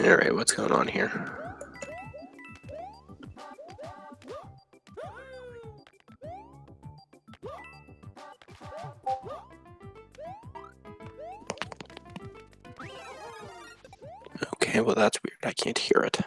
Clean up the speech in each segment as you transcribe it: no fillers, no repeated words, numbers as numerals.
Alright, what's going on here? Okay, well that's weird. I can't hear it.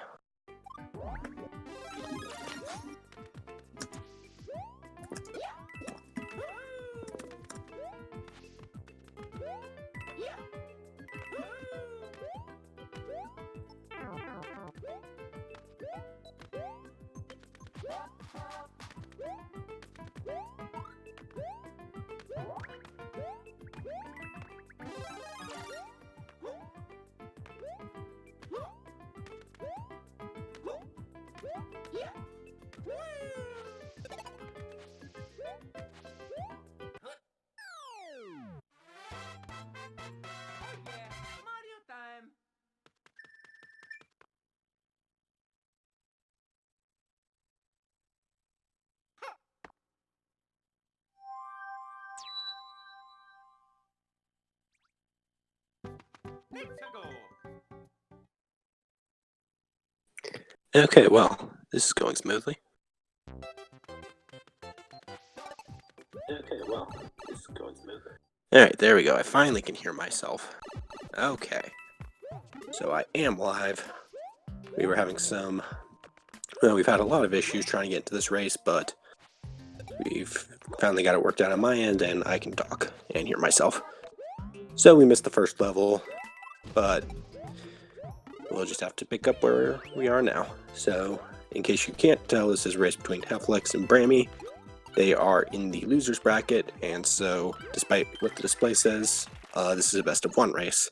Okay, well, this is going smoothly. Alright, there we go. I finally can hear myself. Okay. So I am live. We were having some... Well, we've had a lot of issues trying to get into this race, but we've finally got it worked out on my end, and I can talk and hear myself. So we missed the first level, but we'll just have to pick up where we are now. So, in case you can't tell, this is a race between hephlex and Brammy. They are in the losers bracket, and so, despite what the display says, this is a best of one race.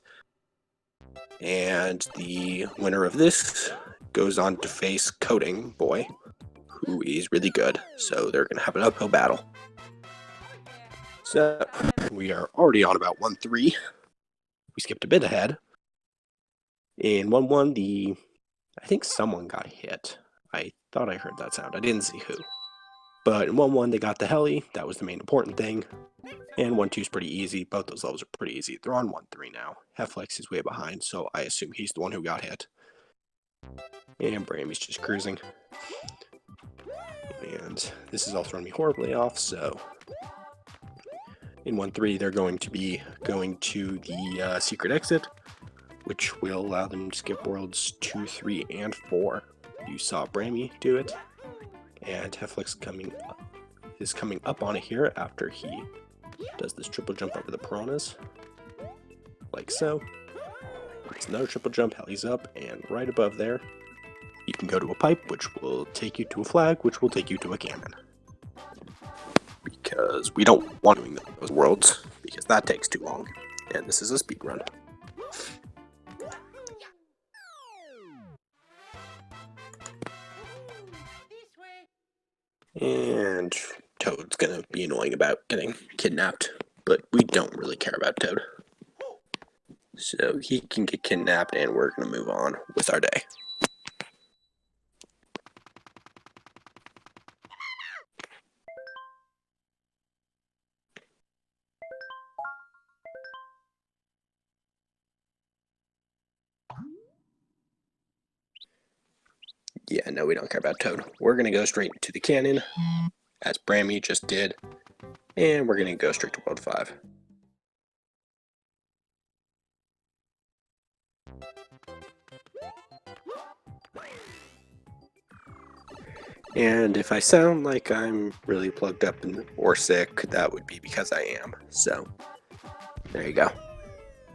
And the winner of this goes on to face Coding Boy, who is really good. So they're going to have an uphill battle. So, we are already on about 1-3. We skipped a bit ahead. In 1-1, I think someone got hit. I thought I heard that sound. I didn't see who. But in 1-1, they got the heli. That was the main important thing. And 1-2 is pretty easy. Both those levels are pretty easy. They're on 1-3 now. hephlex is way behind, so I assume he's the one who got hit. And Brammy's just cruising. And this has all thrown me horribly off, so... In 1-3, they're going to be going to the secret exit, which will allow them to skip worlds 2, 3, and 4. You saw Brammy do it, and hephlex is coming up on it here after he does this triple jump over the piranhas, like so. It's another triple jump, heli's up, and right above there, you can go to a pipe, which will take you to a flag, which will take you to a cannon. Because we don't want doing those worlds, because that takes too long, and this is a speed run. And Toad's gonna be annoying about getting kidnapped, but we don't really care about Toad. So he can get kidnapped, and we're gonna move on with our day. Yeah, no, we don't care about Toad. We're going to go straight to the cannon, as Brammy just did, and we're going to go straight to World 5. And if I sound like I'm really plugged up or sick, that would be because I am. So, there you go.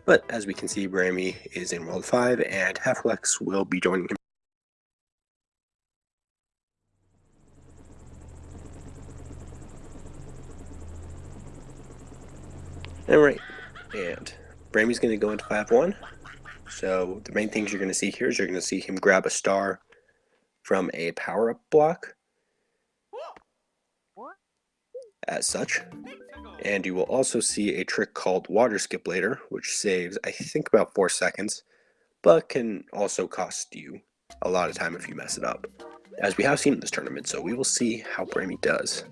But as we can see, Brammy is in World 5, and hephlex will be joining him. Alright, and Brammy's going to go into 5-1. So the main things you're going to see here is you're going to see him grab a star from a power-up block, as such. And you will also see a trick called water skip later, which saves, I think, about 4 seconds, but can also cost you a lot of time if you mess it up, as we have seen in this tournament, so we will see how Brammy does.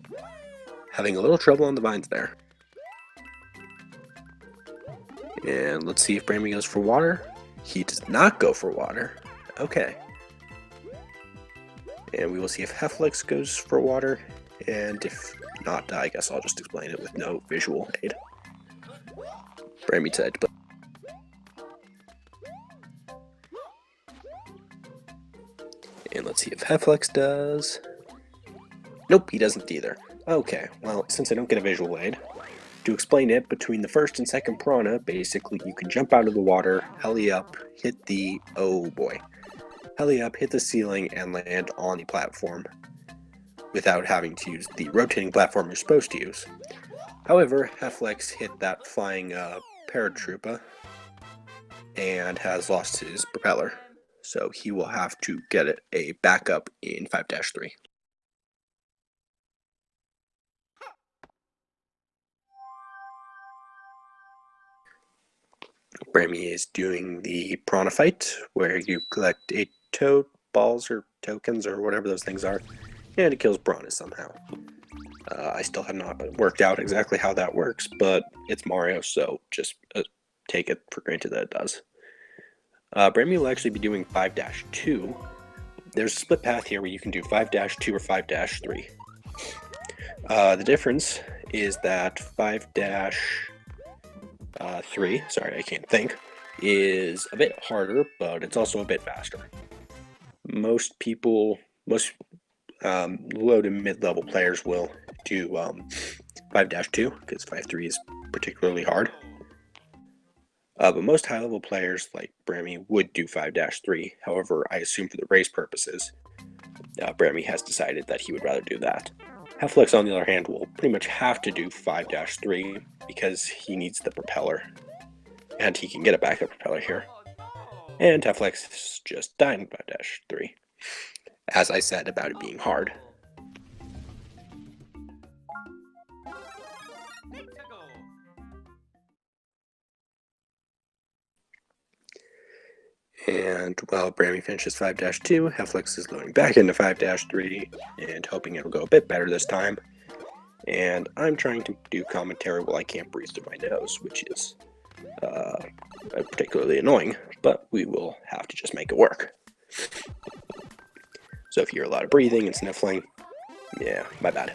Having a little trouble on the vines there. And let's see if Brammy goes for water. He does not go for water. Okay. And we will see if hephlex goes for water. And if not, I guess I'll just explain it with no visual aid. Brammy decided to play. And let's see if hephlex does. Nope, he doesn't either. Okay, well, since I don't get a visual aid, to explain it, between the first and second piranha, basically you can jump out of the water, heli up, hit the, oh boy, heli up, hit the ceiling, and land on the platform without having to use the rotating platform you're supposed to use. However, hephlex hit that flying paratrooper and has lost his propeller, so he will have to get a backup in 5-3. Brammy is doing the piranha fight, where you collect 8 toad balls or tokens or whatever those things are, and it kills piranhas somehow. I still have not worked out exactly how that works, but it's Mario, so just take it for granted that it does. Brammy will actually be doing 5-2. There's a split path here where you can do 5-2 or 5-3. The difference is that 5-3, sorry, I can't think, is a bit harder, but it's also a bit faster. Most low to mid-level players will do 5-2 because 5-3 is particularly hard. But most high-level players like Brammy would do 5-3. However, I assume for the race purposes, Brammy has decided that he would rather do that. Hephlex, on the other hand, will pretty much have to do 5-3 because he needs the propeller, and he can get a backup propeller here. And hephlex is just dying 5-3, as I said about it being hard. And while Brammy finishes 5-2, hephlex is loading back into 5-3 and hoping it'll go a bit better this time. And I'm trying to do commentary while I can't breathe through my nose, which is particularly annoying, but we will have to just make it work. So if you hear a lot of breathing and sniffling, yeah, my bad.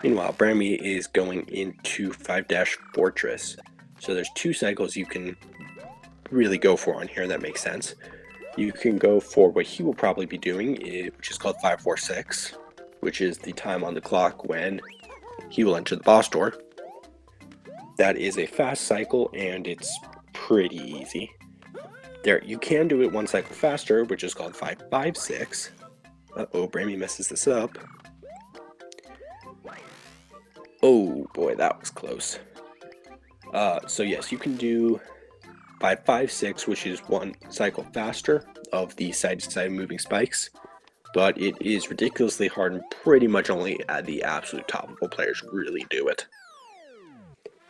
Meanwhile, Brammy is going into 5-Fortress. So there's 2 cycles you can really go for on here that makes sense. You can go for what he will probably be doing, which is called 5-4-6, which is the time on the clock when he will enter the boss door. That is a fast cycle, and it's pretty easy. There, you can do it 1 cycle faster, which is called 5-5-6. Uh-oh, Brammy messes this up. Oh boy, that was close. So yes, you can do 5-5-6, which is 1 cycle faster of the side-to-side moving spikes, but it is ridiculously hard, and pretty much only at the absolute top level players really do it.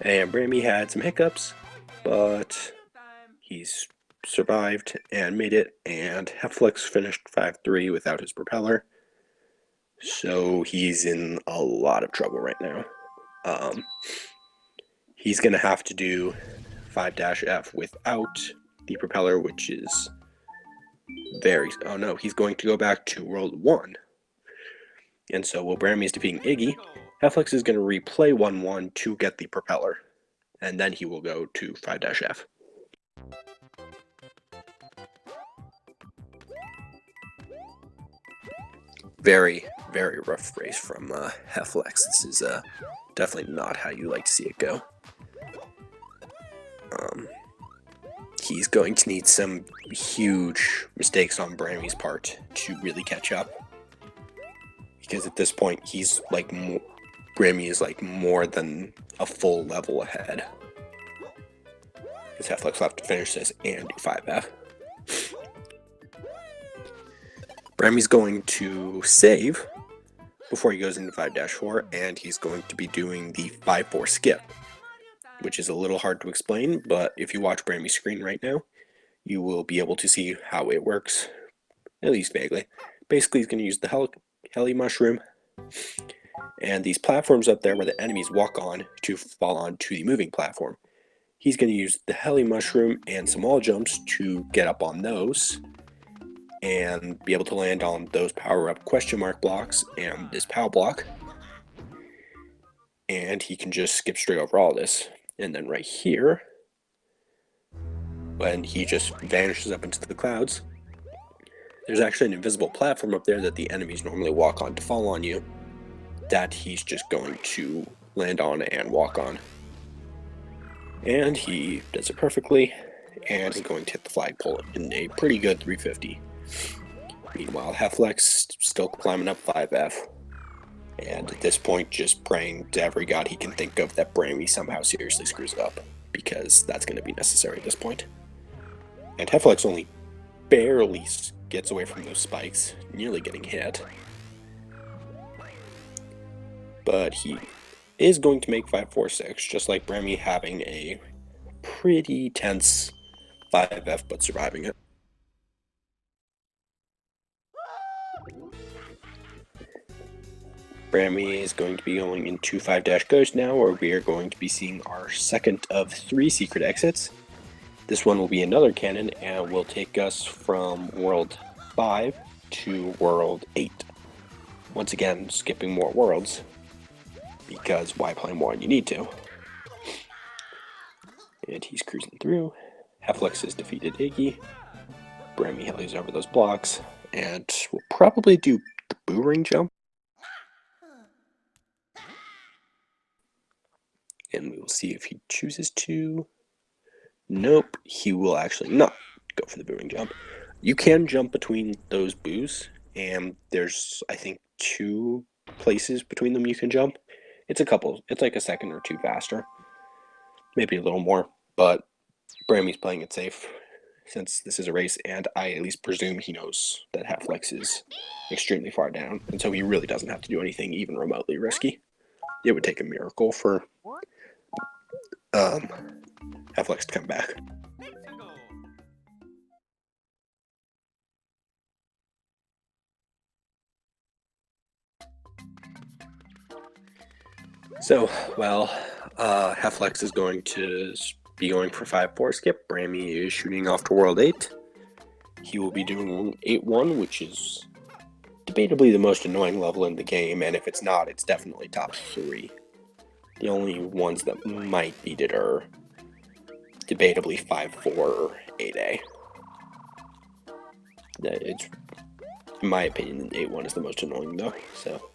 And Brammy had some hiccups, but he's survived and made it, and hephlex finished 5-3 without his propeller, so he's in a lot of trouble right now. He's going to have to do 5-F without the propeller, which is very... Oh no, he's going to go back to World 1. And so while Brammy is defeating Iggy, hephlex is going to replay 1-1 to get the propeller, and then he will go to 5-F. Very, very rough race from hephlex. This is definitely not how you like to see it go. He's going to need some huge mistakes on Brammy's part to really catch up, because at this point he's like Brammy is like more than a full level ahead. Because hephlex will have to finish this and do 5-F. Brammy's going to save before he goes into 5-4, and he's going to be doing the 5-4 skip, which is a little hard to explain, but if you watch Brammy's screen right now, you will be able to see how it works, at least vaguely. Basically, he's going to use the heli mushroom, And these platforms up there where the enemies walk on to fall onto the moving platform. He's going to use the heli mushroom and some wall jumps to get up on those and be able to land on those power-up question mark blocks and this POW block. And he can just skip straight over all this. And then right here, when he just vanishes up into the clouds, there's actually an invisible platform up there that the enemies normally walk on to fall on you, that he's just going to land on and walk on. And he does it perfectly, and he's going to hit the flagpole in a pretty good 350. Meanwhile, hephlex still climbing up 5F, and at this point just praying to every god he can think of that Brammy somehow seriously screws it up, because that's going to be necessary at this point. And hephlex only barely gets away from those spikes, nearly getting hit. But he is going to make 546, just like Brammy having a pretty tense 5F but surviving it. Brammy is going to be going into 5-Ghost now, where we are going to be seeing our second of 3 secret exits. This one will be another cannon and will take us from World 5 to World 8. Once again, skipping more worlds, because why play more when you need to? And he's cruising through. hephlex has defeated Iggy. Brammy helis over those blocks, and we'll probably do the boomerang jump. And we will see if he chooses to. Nope, he will actually not go for the boomerang jump. You can jump between those boos, and there's, I think, 2 places between them you can jump. It's a couple, it's like a second or 2 faster. Maybe a little more, but Brammy's playing it safe since this is a race, and I at least presume he knows that hephlex is extremely far down, and so he really doesn't have to do anything even remotely risky. It would take a miracle for hephlex to come back. So, well, hephlex is going to be going for 5-4 skip. Brammy is shooting off to World 8. He will be doing 8-1, which is debatably the most annoying level in the game, and if it's not, it's definitely top 3. The only ones that might beat it are debatably 5-4 or 8A. It's, in my opinion, 8-1 is the most annoying though, so.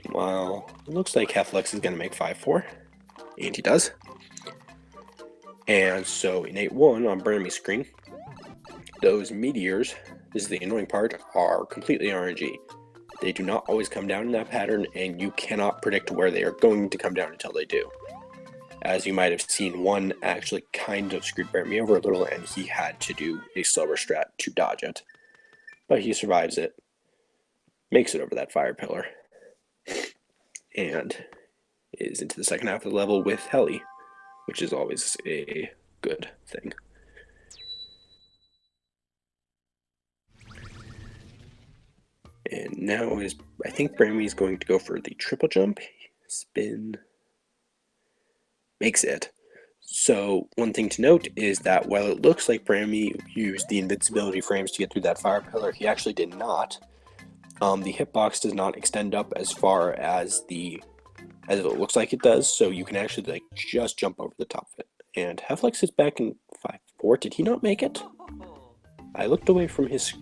Meanwhile, it looks like hephlex is going to make 5-4, and he does. And so in 8-1 on Brammy's screen, those meteors, this is the annoying part, are completely RNG. They do not always come down in that pattern, and you cannot predict where they are going to come down until they do. As you might have seen, one actually kind of screwed Brammy over a little, and he had to do a slower strat to dodge it. But he survives it, makes it over that fire pillar, and is into the second half of the level with heli, which is always a good thing. And now I think Brammy is going to go for the triple jump. Spin. Makes it. So one thing to note is that while it looks like Brammy used the invincibility frames to get through that fire pillar, he actually did not. The hitbox does not extend up as far as it looks like it does, so you can actually just jump over the top of it. And hephlex is back in 5-4. Did he not make it? I looked away from his...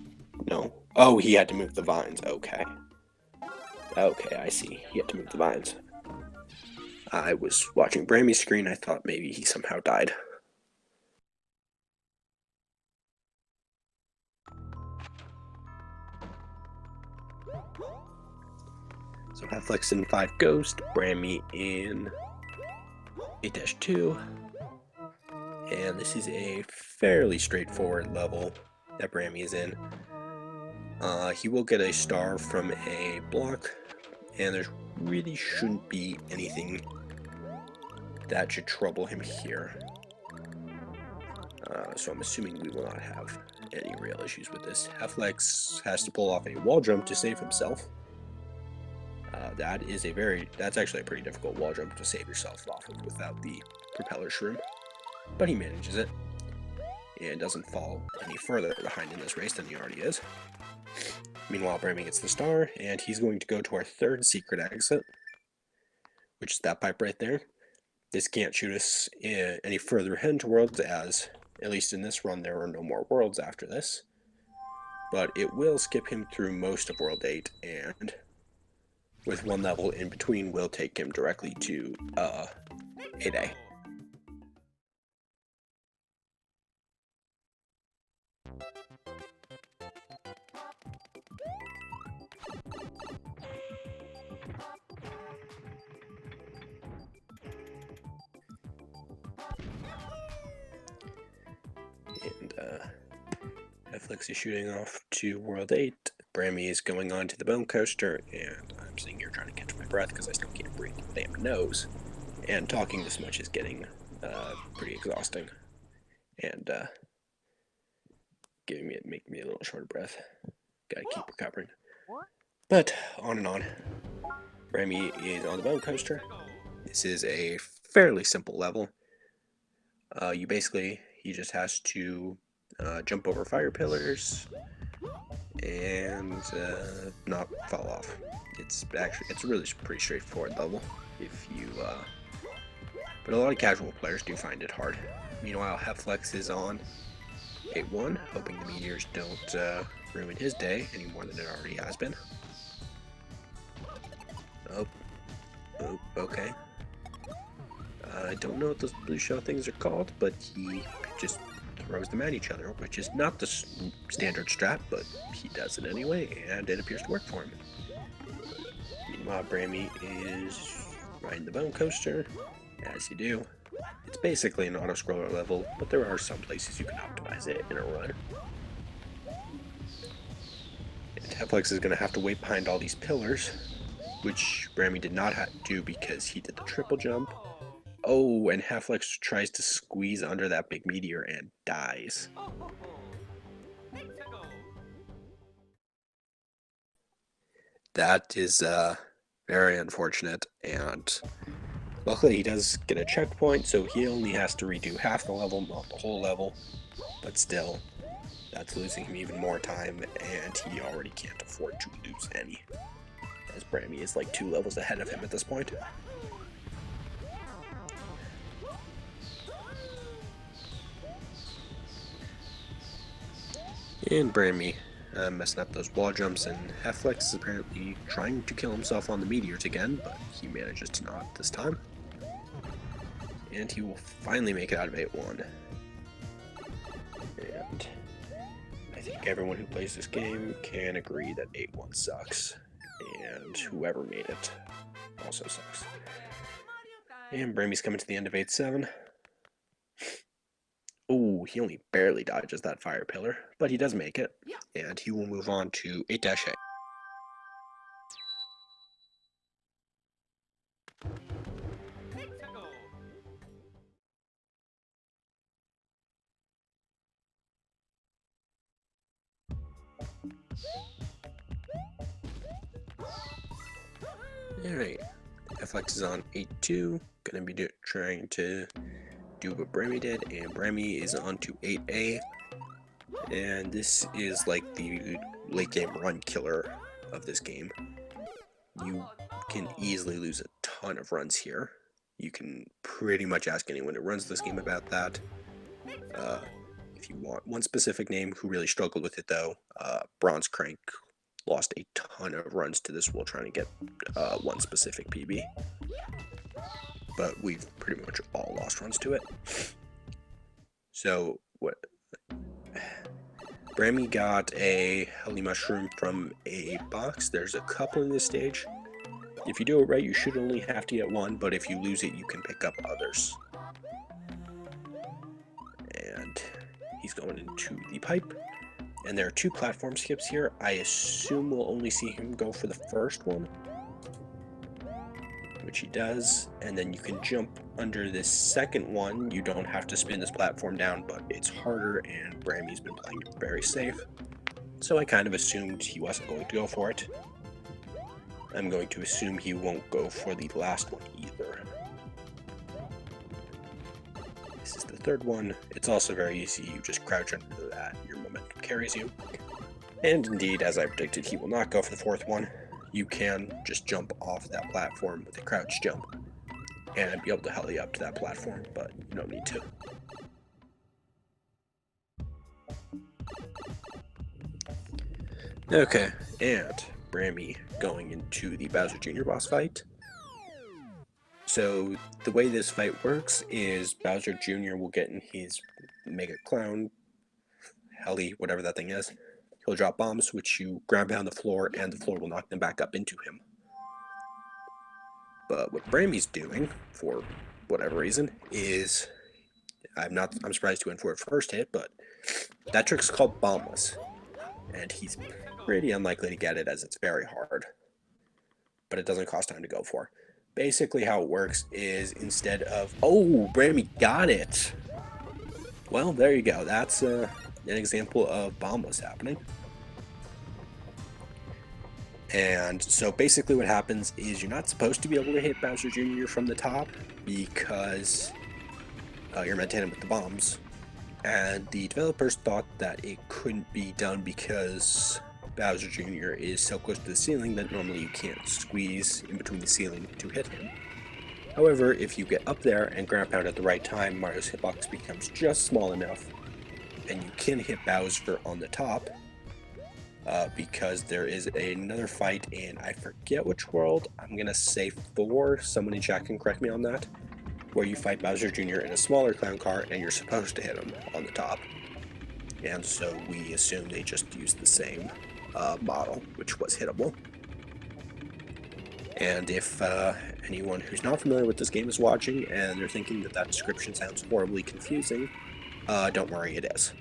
No. Oh, he had to move the vines. Okay. Okay, I see. He had to move the vines. I was watching Brammy's screen. I thought maybe he somehow died. So hephlex in 5 Ghost, Brammy in 8-2. And this is a fairly straightforward level that Brammy is in. He will get a star from a block, and there really shouldn't be anything that should trouble him here. So I'm assuming we will not have any real issues with this. hephlex has to pull off a wall jump to save himself. That's actually a pretty difficult wall jump to save yourself off of without the propeller shroom. But he manages it, and doesn't fall any further behind in this race than he already is. Meanwhile, Brammy gets the star, and he's going to go to our third secret exit, which is that pipe right there. This can't shoot us any further into worlds, as, at least in this run, there are no more worlds after this. But it will skip him through most of World 8, and with one level in between, will take him directly to 8A. And hephlex is shooting off to World 8. Brammy is going on to the bone coaster, and I'm sitting here trying to catch my breath because I still can't breathe with the damn nose. And talking this much is getting pretty exhausting, and making me a little short of breath. Gotta keep recovering. But on and on. Brammy is on the bone coaster. This is a fairly simple level. He just has to jump over fire pillars and not fall off. It's really pretty straightforward level if you but a lot of casual players do find it hard. Meanwhile, hephlex is on 8-1, hoping the meteors don't ruin his day any more than it already has been. Oh, okay. I don't know what those blue shell things are called, but he just throws them at each other, which is not the standard strat, but he does it anyway, and it appears to work for him. Meanwhile, Brammy is riding the bone coaster, as you do. It's basically an auto-scroller level, but there are some places you can optimize it in a run. And hephlex is going to have to wait behind all these pillars, which Brammy did not do because he did the triple jump. Oh, and hephlex tries to squeeze under that big meteor and dies. That is very unfortunate, and luckily he does get a checkpoint, so he only has to redo half the level, not the whole level, but still, that's losing him even more time, and he already can't afford to lose any, as Brammy is like 2 levels ahead of him at this point. And Brammy messing up those wall jumps, and hephlex is apparently trying to kill himself on the meteors again, but he manages to not this time. And he will finally make it out of 8-1. And I think everyone who plays this game can agree that 8-1 sucks, and whoever made it also sucks. And Brammy's coming to the end of 8-7. Oh, he only barely dodges that fire pillar, but he does make it, and he will move on to 8-8. Alright, hephlex is on 8-2, gonna be trying to do what Brammy did, and Brammy is on to 8A, and this is like the late game run killer of this game. You can easily lose a ton of runs here. You can pretty much ask anyone who runs this game about that. If you want one specific name who really struggled with it though, Bronze Crank lost a ton of runs to this while trying to get one specific PB. But we've pretty much all lost runs to it. So what? Brammy got a Heli Mushroom from a box. There's a couple in this stage. If you do it right, you should only have to get one, but if you lose it, you can pick up others. And he's going into the pipe. And there are 2 platform skips here. I assume we'll only see him go for the first one, which he does, and then you can jump under this second one. You don't have to spin this platform down, but it's harder, and Brammy's been playing it very safe, so I kind of assumed he wasn't going to go for it. I'm going to assume he won't go for the last one either. This is the third one. It's also very easy. You just crouch under that. Your momentum carries you. And indeed, as I predicted, he will not go for the fourth one. You can just jump off that platform with a crouch jump and be able to heli up to that platform, but you don't need to. Okay, and Brammy going into the Bowser Jr. boss fight. So the way this fight works is Bowser Jr. will get in his Mega Clown, heli, whatever that thing is. He'll drop bombs, which you grab down the floor, and the floor will knock them back up into him. But what Brammy's doing, for whatever reason, is I'm surprised he went for it first hit, but that trick's called bombless, and he's pretty unlikely to get it as it's very hard. But it doesn't cost time to go for. Basically, how it works is instead of Brammy got it. Well, there you go. That's an example of bombless happening. And so basically what happens is you're not supposed to be able to hit Bowser Jr. from the top because you're meant to hit him with the bombs. And the developers thought that it couldn't be done because Bowser Jr. is so close to the ceiling that normally you can't squeeze in between the ceiling to hit him. However, if you get up there and ground pound at the right time, Mario's hitbox becomes just small enough and you can hit Bowser on the top. Because there is another fight in, I forget which world, I'm gonna say 4, someone in chat can correct me on that, where you fight Bowser Jr. in a smaller clown car and you're supposed to hit him on the top. And so we assume they just used the same model, which was hittable. And if anyone who's not familiar with this game is watching and they're thinking that that description sounds horribly confusing, don't worry, it is.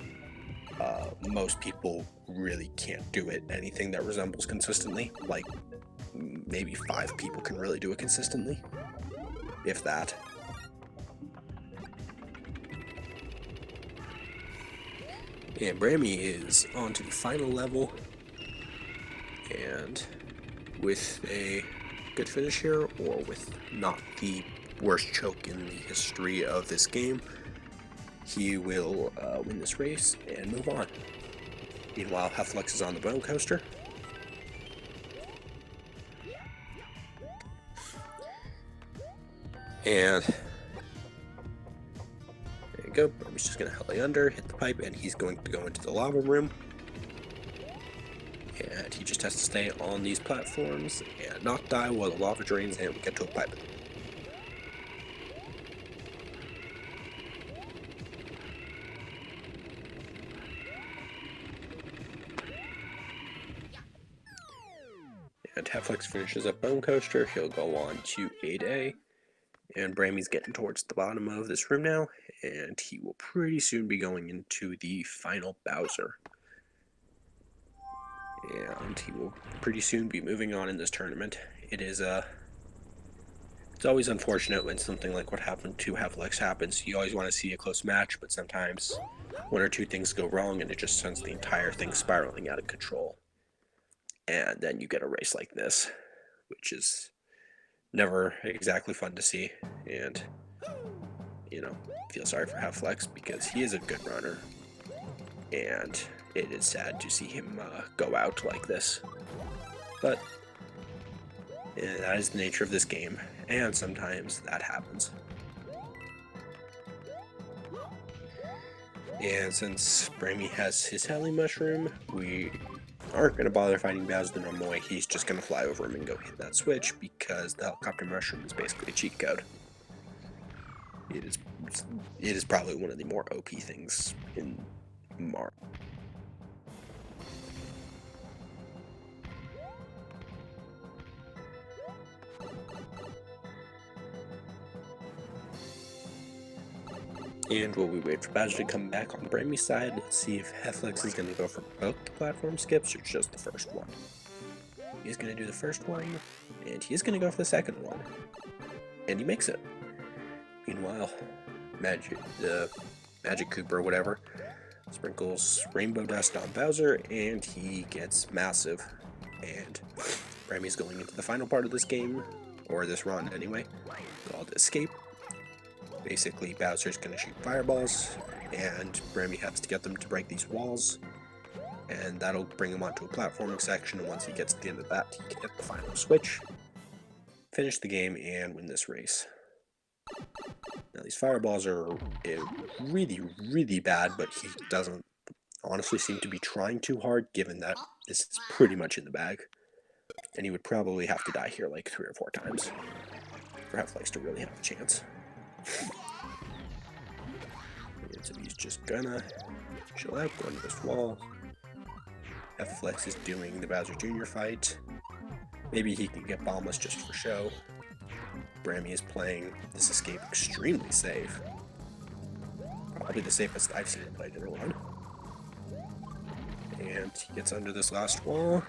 Most people really can't do it anything that resembles consistently. Like, maybe 5 people can really do it consistently, if that. And Brammy is on to the final level, and with a good finish here, or with not the worst choke in the history of this game, he will win this race and move on. Meanwhile, Hephlex is on the bone coaster. And there you go. He's just going to heli under, hit the pipe, and he's going to go into the lava room. And he just has to stay on these platforms and not die while the lava drains and we get to a pipe. And hephlex finishes up Bone Coaster, he'll go on to 8A, and Brammy's getting towards the bottom of this room now, and he will pretty soon be going into the final Bowser. And he will pretty soon be moving on in this tournament. It's always unfortunate when something like what happened to hephlex happens. You always want to see a close match, but sometimes 1 or 2 things go wrong and it just sends the entire thing spiraling out of control. And then you get a race like this, which is never exactly fun to see. And, you know, feel sorry for hephlex because he is a good runner. And it is sad to see him go out like this. But yeah, that is the nature of this game, and sometimes that happens. And since Brammy has his heli mushroom, we aren't going to bother fighting Bowser the normal way. He's just going to fly over him and go hit that switch because the helicopter mushroom is basically a cheat code. It is probably one of the more OP things in Mario. And while we wait for Bowser to come back on Brammy's side, let's see if hephlex is going to go for both the platform skips or just the first one. He's going to do the first one, and he's going to go for the second one. And he makes it. Meanwhile, Magic Koopa or whatever sprinkles rainbow dust on Bowser, and he gets massive. And Brammy's going into the final part of this game, or this run anyway, called Escape. Basically, Bowser's going to shoot fireballs, and Brammy has to get them to break these walls, and that'll bring him onto a platforming section, and once he gets to the end of that, he can hit the final switch, finish the game, and win this race. Now, these fireballs are really, really bad, but he doesn't honestly seem to be trying too hard, given that this is pretty much in the bag. And he would probably have to die here like 3 or 4 times for hephlex to really have a chance. And so he's just gonna chill out, go into this wall. hephlex is doing the Bowser Jr. fight. Maybe he can get bombless just for show. Brammy is playing this escape extremely safe. Probably the safest I've seen him played in a run. And he gets under this last wall.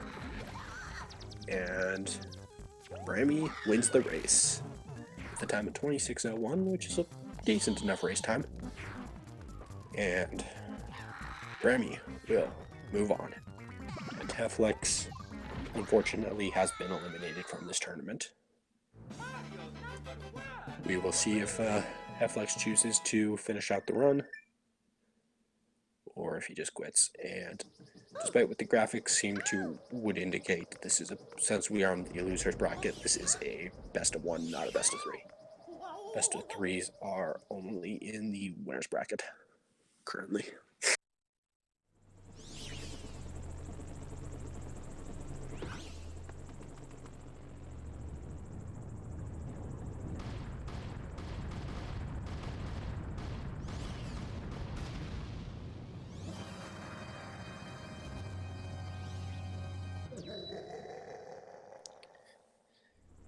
And Brammy wins the race with a time of 26:01, which is a decent enough race time. And Brammy will move on. And hephlex, unfortunately, has been eliminated from this tournament. We will see if hephlex chooses to finish out the run, or if he just quits. And despite what the graphics would indicate, this is since we are on the losers bracket, this is a best of 1, not a best of 3. Best of 3s are only in the winners bracket currently.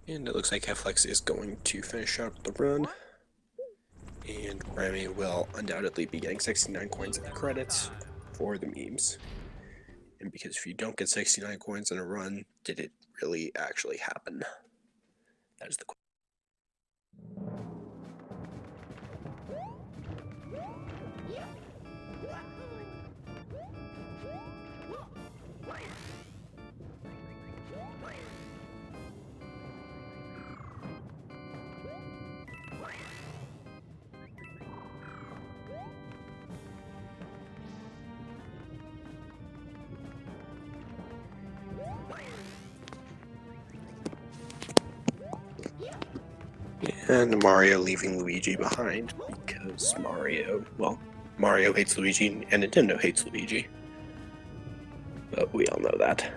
And it looks like hephlex is going to finish out the run. And Brammy will undoubtedly be getting 69 coins in the credits for the memes. And because if you don't get 69 coins in a run, did it really actually happen? That is the question. And Mario leaving Luigi behind because Mario hates Luigi and Nintendo hates Luigi. But we all know that.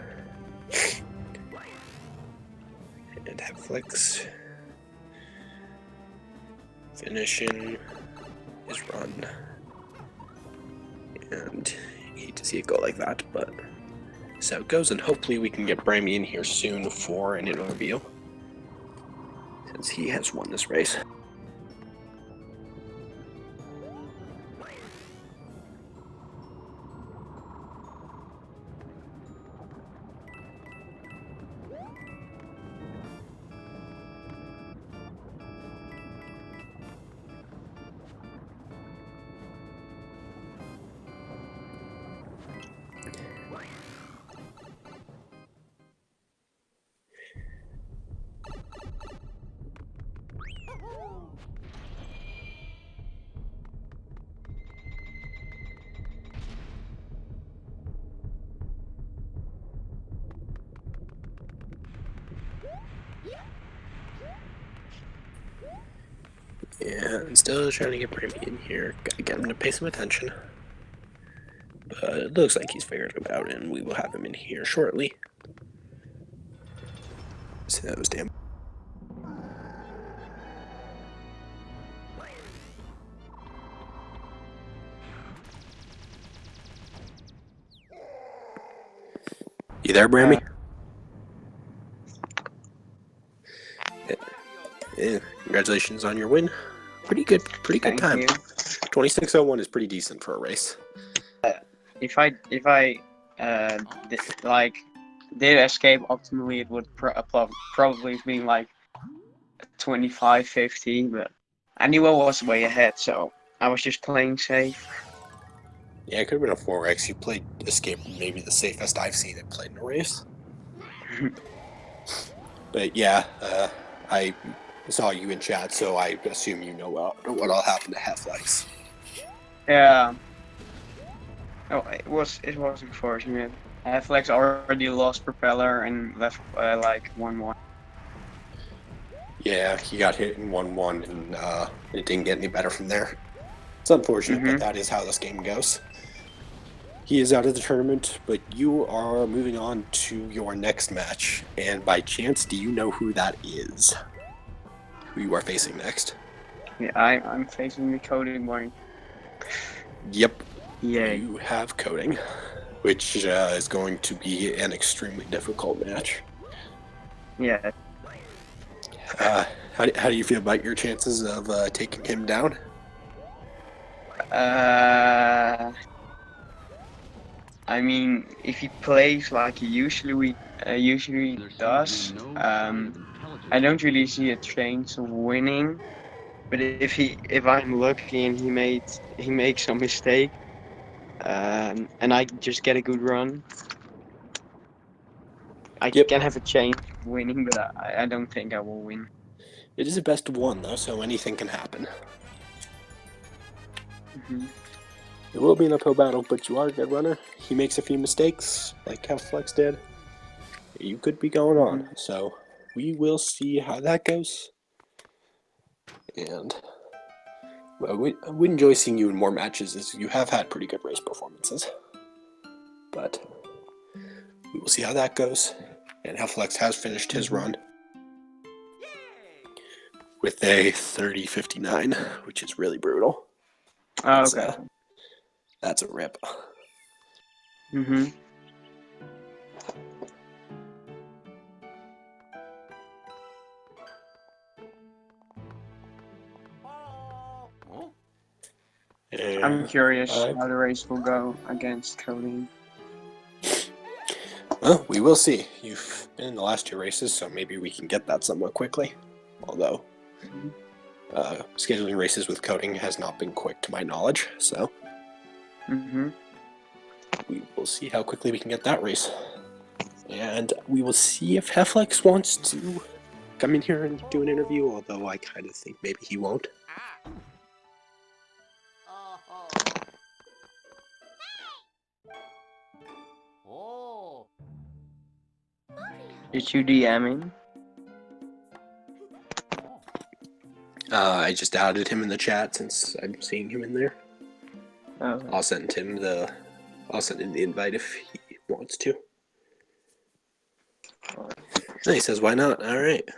And hephlex finishing his run. And you hate to see it go like that, but so it goes, and hopefully we can get Brammy in here soon for an interview, since he has won this race. And still trying to get Brammy in here. Gotta get him to pay some attention. But it looks like he's figured it out, and we will have him in here shortly. So that was damn. You there, Brammy? Yeah, congratulations on your win. Pretty good time. 26:01 is pretty decent for a race. If I did escape optimally, it would probably be like 25:50, but I knew I was way ahead, so I was just playing safe. Yeah, it could have been a 4x. You played escape, maybe the safest I've seen it played in a race. But yeah, I saw you in chat, so I assume you know what all happened to hephlex. Yeah. Oh, it was unfortunate. Hephlex already lost propeller and left like 1-1. Yeah, he got hit in 1-1, and it didn't get any better from there. It's unfortunate, but that is how this game goes. He is out of the tournament, but you are moving on to your next match. And by chance, do you know who that is? Who you are facing next? Yeah, I'm facing the coding boy. Yep. Yay. You have coding, which is going to be an extremely difficult match. Yeah. How do you feel about your chances of taking him down? I mean, if he plays like he usually does, I don't really see a chance of winning. But if I'm lucky and he makes some mistake, and I just get a good run, I Yep. can have a chance of winning. But I don't think I will win. It is a best of one, though, so anything can happen. It will be an uphill battle, but you are a good runner. He makes a few mistakes, like hephlex did. You could be going on, so we will see how that goes. And well, we enjoy seeing you in more matches, as you have had pretty good race performances. But we will see how that goes. And hephlex has finished his run with a 30:59, which is really brutal. Oh, okay. That's a rip. I'm curious how the race will go against Colleen. Well, we will see. You've been in the last 2 races, so maybe we can get that somewhat quickly. Although, scheduling races with coding has not been quick to my knowledge, so we will see how quickly we can get that race. And we will see if hephlex wants to come in here and do an interview, although I kind of think maybe he won't. Did you DM him? I just added him in the chat since I'm seeing him in there. Okay. I'll send him the invite if he wants to. And he says, why not? All right.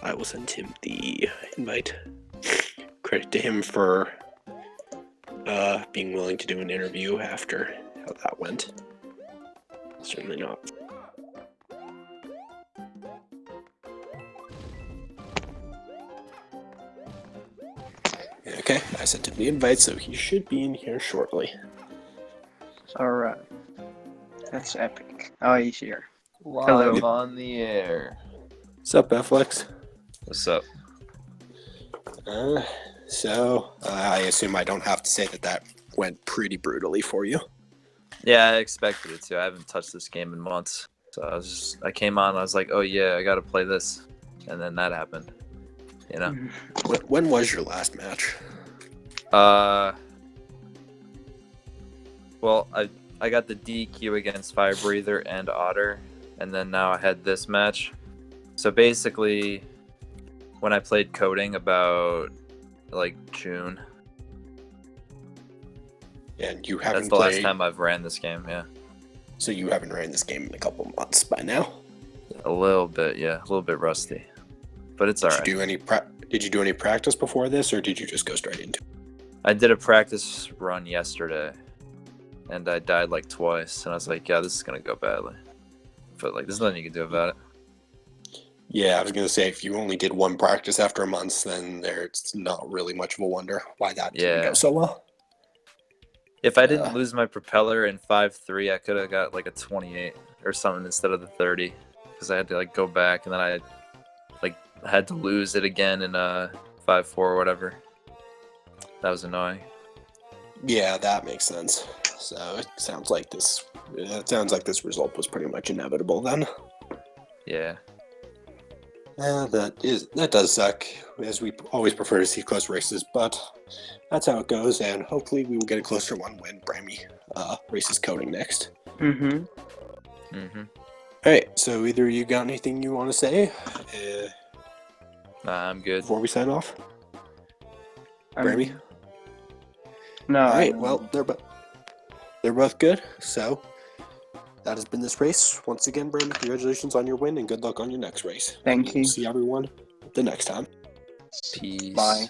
I will send him the invite. Credit to him for being willing to do an interview after how that went. Certainly not. Okay, I sent him the invite, so he should be in here shortly. Alright. That's epic. Oh, he's here. Live Hello. on the air. What's up, hephlex? What's up? I assume I don't have to say that went pretty brutally for you. Yeah, I expected it to. I haven't touched this game in months. So I came on, I was like, oh yeah, I gotta play this. And then that happened. You know? When was your last match? Well, I got the DQ against Fire Breather and Otter, and then now I had this match. So basically, when I played coding about like June. And you haven't That's the last time I've ran this game, yeah. So you haven't ran this game in a couple months by now? A little bit, yeah. A little bit rusty. But it's alright. Did you do any practice before this, or did you just go straight into it? I did a practice run yesterday, and I died like twice, and I was like, yeah, this is going to go badly. But like, there's nothing you can do about it. Yeah, I was going to say, if you only did one practice after a month, then there's not really much of a wonder why that didn't go so well. If I didn't lose my propeller in 5.3, I could have got like a 28 or something instead of the 30, because I had to like go back, and then I had to lose it again in 5.4 or whatever. That was annoying. Yeah, that makes sense. So it sounds like this result was pretty much inevitable then. Yeah. That does suck, as we always prefer to see close races, but that's how it goes, and hopefully we will get a closer one when Brammy races coding next. Mm-hmm. Alright, so either you got anything you want to say I'm good. before we sign off? Brammy? No. Alright, well, they're both good, so that has been this race. Once again, Brammy, congratulations on your win, and good luck on your next race. Thank you. See everyone the next time. Peace. Bye.